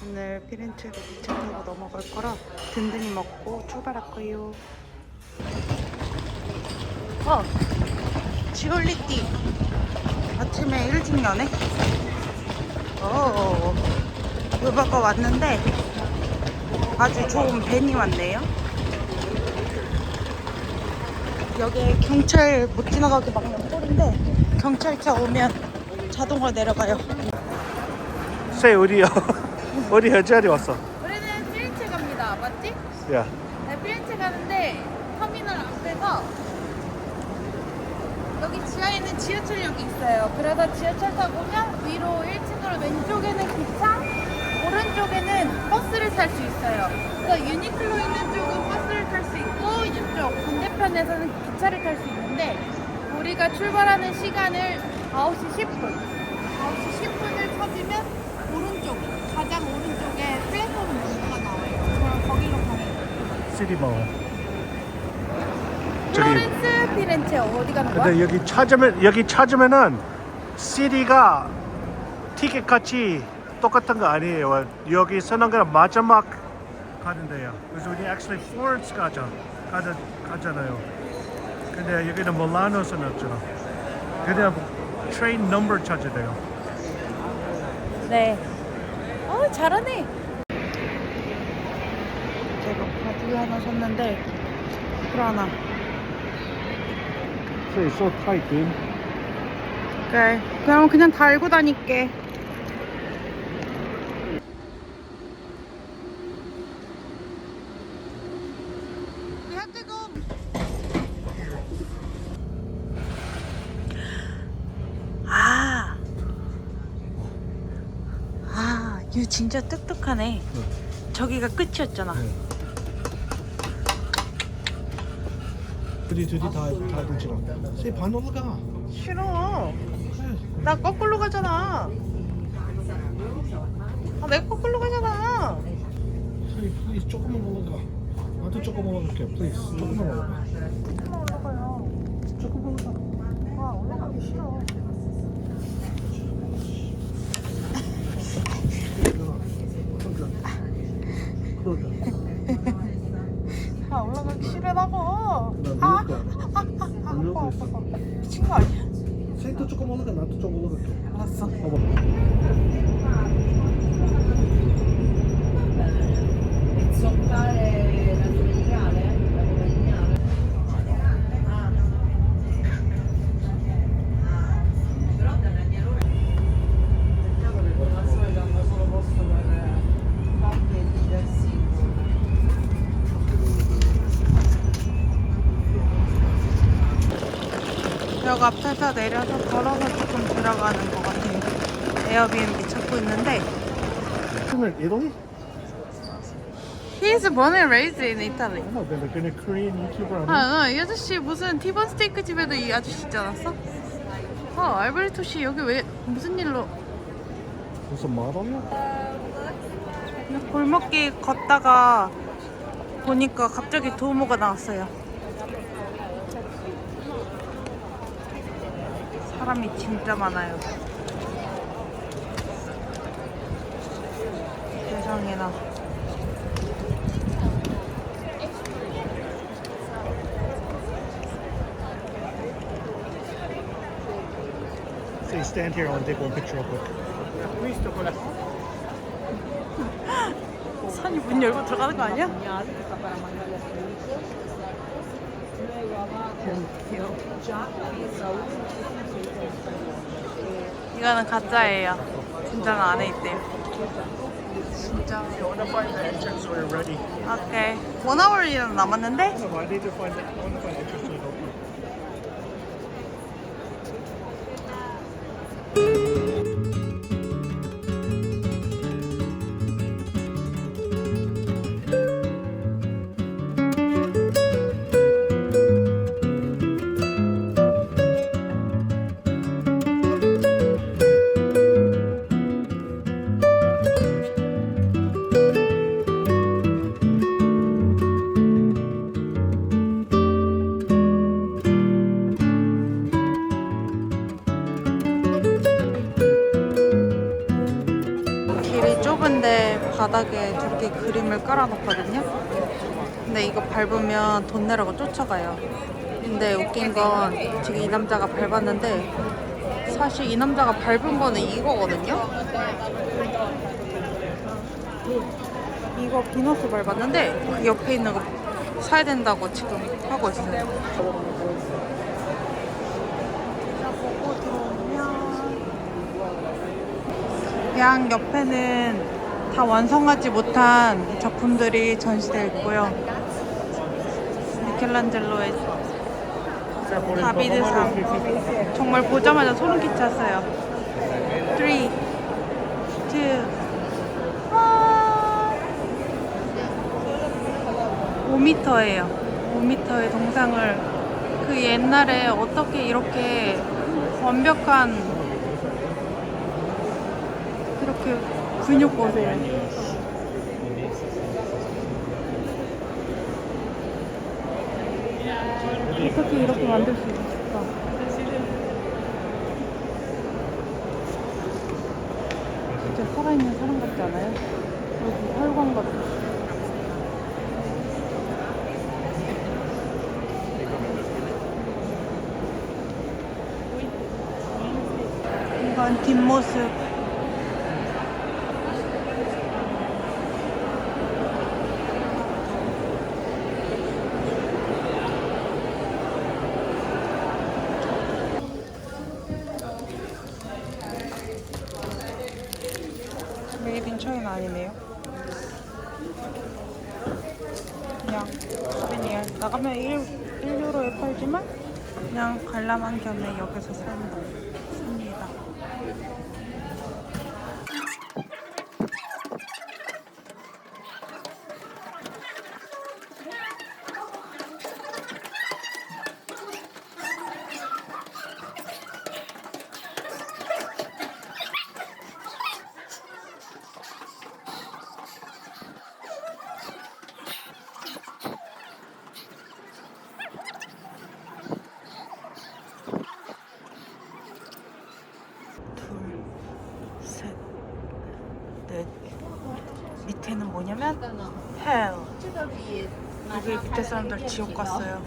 오늘 피렌체로 기차 타고 넘어갈 거라 든든히 먹고 출발할 거예요. 지올리띠 아침에 일찍 여네. 유바가 왔는데 아주 좋은 밴이 왔네요. 여기 경찰 못 지나가게 막는 꼴인데 경찰차 오면 자동으로 내려가요. 새 어디야? 어디 해자리 왔어? 우리는 피렌체 갑니다. 맞지? 야, 네, 피렌체 가는데 터미널 앞에서 여기 지하에 있는 지하철역이 있어요. 그래서 지하철 타고 오면 위로 1층으로 왼쪽에는 기차, 오른쪽에는 버스를 탈 수 있어요. 그래서 유니클로 있는 쪽은 버스를 탈 수 있고 이쪽 반대편에서는 기차를 탈 수 있는데 우리가 출발하는 시간을 9시 10분 9시 10분을 찾으면 오른쪽, 가장 오른쪽에 플랫폼 문구가 나와요. 그럼 거기로 가면 돼요. 시리마을. 저기. 플로렌스 피렌체 어디 가는 거야? 근데 여기 찾으면은 시리가 티켓 같이 똑같은 거 아니에요. 여기 서는 거는 마지막 가는 데요. 그래서 우리 actually Florence 가잖아요. 근데 여기는 밀라노서는 없잖아. 그냥 트레인 넘버 찾아야 돼요. 네. 잘하네. 제가 바지 하나 샀는데 불안하. It's so tight, dude. 그래. 그럼 그냥 달고 다닐게. 이거 진짜 똑똑하네. 저기가 끝이었잖아. 둘이 다 들지라. 반 올라가. 싫어. 나 거꾸로 가잖아. 내가 거꾸로 가잖아. 플리즈 조금만 올라가. 나도 조금 올라갈게. 플리즈 조금만 올라가. 조금만 올라가요. 조금 올라가. 올라가기 싫어. 올라가기 싫으라고. 미친 거 아니야? 생도 조금 올라가. 나도 조금 올라갈게. 알았어. 역 앞에서 내려서 걸어서 조금 들어가는 것 같아요. 에어비앤비 찾고 있는데. 오늘 이동이? He's born and raised in Italy. 근데 그냥 코리안 유튜버 아니야? 이 아저씨 무슨 티본 스테이크 집에도 이 아저씨 있지 않았어? 알베르토 씨 여기 왜 무슨 일로? 무슨 마담이야? 골목길 걷다가 보니까 갑자기 도우모가 나왔어요. 사람이 진짜 많아요. 세상에나. So you stand here, I'll take one picture real quick. 산이 문 열고 들어가는 거 아니야? 이거는 가짜예요. 진짜는 안에 있대요. 진짜. You want to find the entrance when you're ready. 오케이. 1hour이나 남았는데? I need to find the entrance to help you. 길이 좁은데 바닥에 저렇게 그림을 깔아놓거든요. 근데 이거 밟으면 돈 내라고 쫓아가요. 근데 웃긴 건 지금 이 남자가 밟았는데 사실 이 남자가 밟은 거는 이거거든요. 이거 비너스 밟았는데 그 옆에 있는 거 사야 된다고 지금 하고 있어요. 보고 들어오면 양 옆에는 다 완성하지 못한 작품들이 전시되어 있고요. 미켈란젤로의 다비드상 정말 보자마자 소름 끼쳤어요. 3, 2, 5m예요. 5m의 동상을 그 옛날에 어떻게 이렇게 완벽한 이렇게 근육 보세요. 어떻게 이렇게 만들 수 있을까? 진짜 살아있는 사람 같지 않아요? 여기 혈관 같아. 이건 뒷모습. 메이드 인 차이나 아니네요. 그냥 수베니어 나가면 1유로에 팔지만 그냥 관람한 겸해 여기서 삽니다. 밑에는 뭐냐면 헬. 여기 밑에 사람들 지옥 갔어요.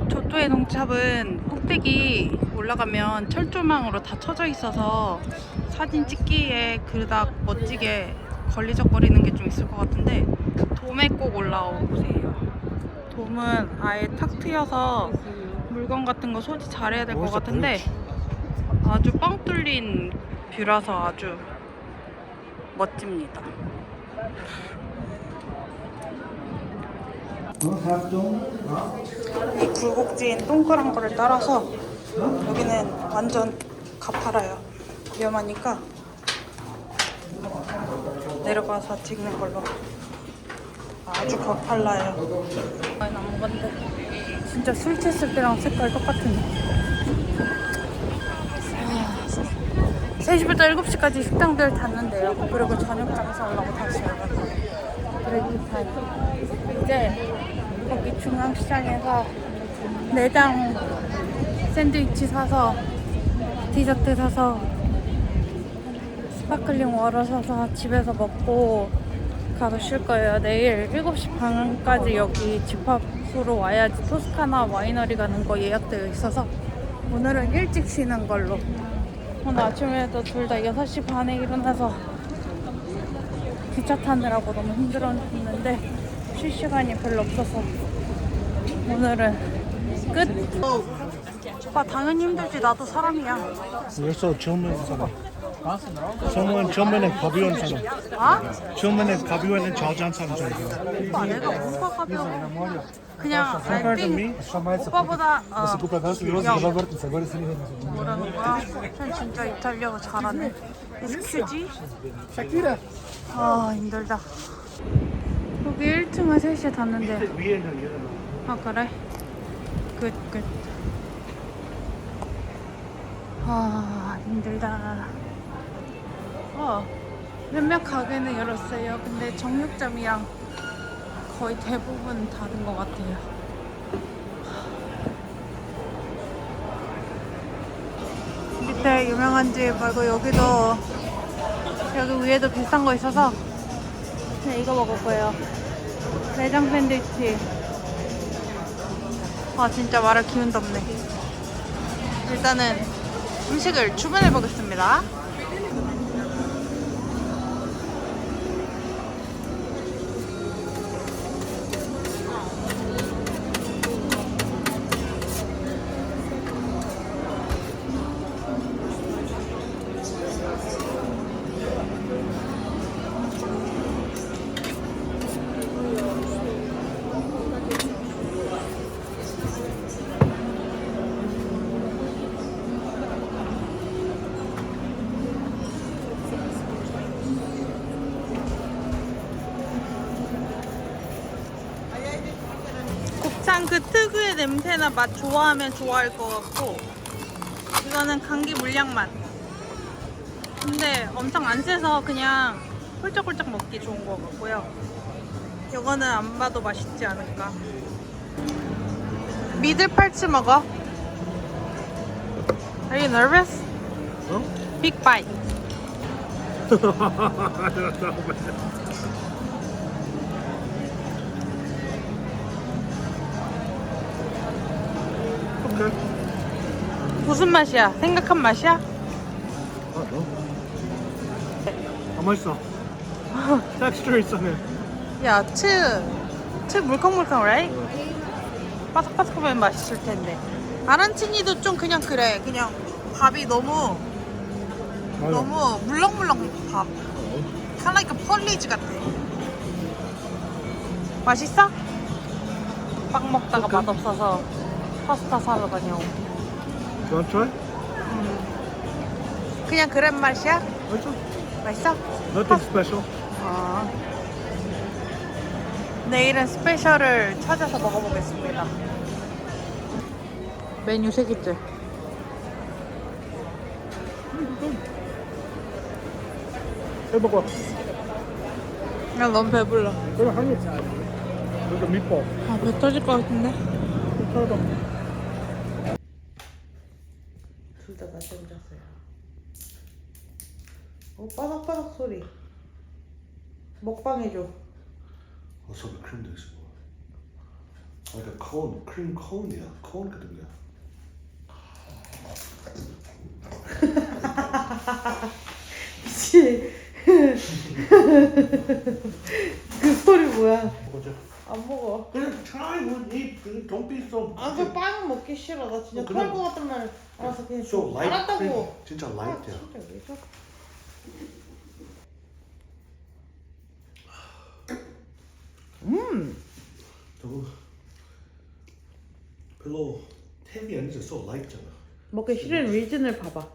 저쪽의 동탑은 꼭대기 올라가면 철조망으로 다 쳐져 있어서 사진 찍기에 그닥 멋지게 걸리적거리는 게 좀 있을 것 같은데 돔에 꼭 올라오세요. 돔은 아예 탁 트여서 물건 같은 거 소지 잘해야 될 것 같은데 아주 뻥 뚫린 뷰라서 아주 멋집니다. 이 굴곡진 동그란 거를 따라서 여기는 완전 가파라요. 위험하니까 내려가서 찍는 걸로. 아주 가팔라요. 많이 남은 건데 진짜 술 취했을 때랑 색깔 똑같은. 3시부터 7시까지 식당들 닫는데요. 그리고 저녁 장사하려고 다시 열어요. 브레이크 이제 거기 중앙시장에서 내장 샌드위치 사서 디저트 사서 스파클링 워터 사서 집에서 먹고 가서 쉴 거예요. 내일 7시 반까지 여기 집합소로 와야지 토스카나 와이너리 가는 거 예약되어 있어서 오늘은 일찍 쉬는 걸로. 오늘 아침에도 둘 다 6시 반에 일어나서 기차 타느라고 너무 힘들었는데 쉴 시간이 별로 없어서 오늘은 끝. 오빠 당연히 힘들지. 나도 사람이야. 여기서 처음 해서 성은 처음에는 가벼운 사람. 아? 처음에는 가벼운 저장 사람 저기요. 오빠 내가 뭐가 가벼워? 그냥 알빙 오빠보다 뭐라는 거야? 전 진짜 이탈리아가 잘하네. 에스큐지? 아 힘들다. 여기 1층은 3시에 닫는데. 위에는 이런. 아 그래? 끝. 아 힘들다. 몇몇 가게는 열었어요. 근데 정육점이랑 거의 대부분 닫은 것 같아요. 밑에 유명한 집 말고 여기도 여기 위에도 비싼 거 있어서 그냥 이거 먹을 거예요. 내장 샌드위치. 아 진짜 말할 기운도 없네. 일단은 음식을 주문해 보겠습니다. 곱창 그 특유의 냄새나 맛 좋아하면 좋아할 것 같고, 이거는 감기 물량 맛. 근데 엄청 안 세서 그냥 홀짝홀짝 먹기 좋은 것 같고요. 이거는 안 봐도 맛있지 않을까. 미들 팔치 먹어. Are you nervous? 어? Big bite. 오케이. 무슨 맛이야? 생각한 맛이야? 아 맛있어. 텍스처 있어네. 야, 츠 물컹물컹, right? 바삭바삭하면 맛있을 텐데. 아란치니도 좀 그냥 그래. 그냥 밥이 너무 물렁물렁 밥. kind of 펄리지 같아. 맛있어? 빵 먹다가 맛없어서 파스타 사러 다녀. You want to try? 그냥 그런 맛이야? 맛있어. 맛있어? Nothing special. 아. 내일은 스페셜을 찾아서 먹어보겠습니다. 메뉴 3개째. 해먹어. 야, 너무 배불러. 그래 한 입. 이거 밑밥. 아, 배 터질 것 같은데? 괜찮아. 둘 다 낮잠 잤어요. 바삭바삭 소리. 먹방 해줘. 속에 크림도 있어. 그러니까 크림 콘이야. 콘 같은 거야. 미치. 그 소리 뭐야? 보자. 안 먹어. 그냥 try one. Eat. Don't be so. 아, 그 빵은 먹기 싫어. 나 진짜 그냥- 토할 것 같단 말이야. 알았어, 그냥 So light 알았다고. cream. 진짜 아, light야. 진짜 왜 저래? 저거 별로 템이 아니지. So light잖아. 먹기 싫은 리즌을 봐봐.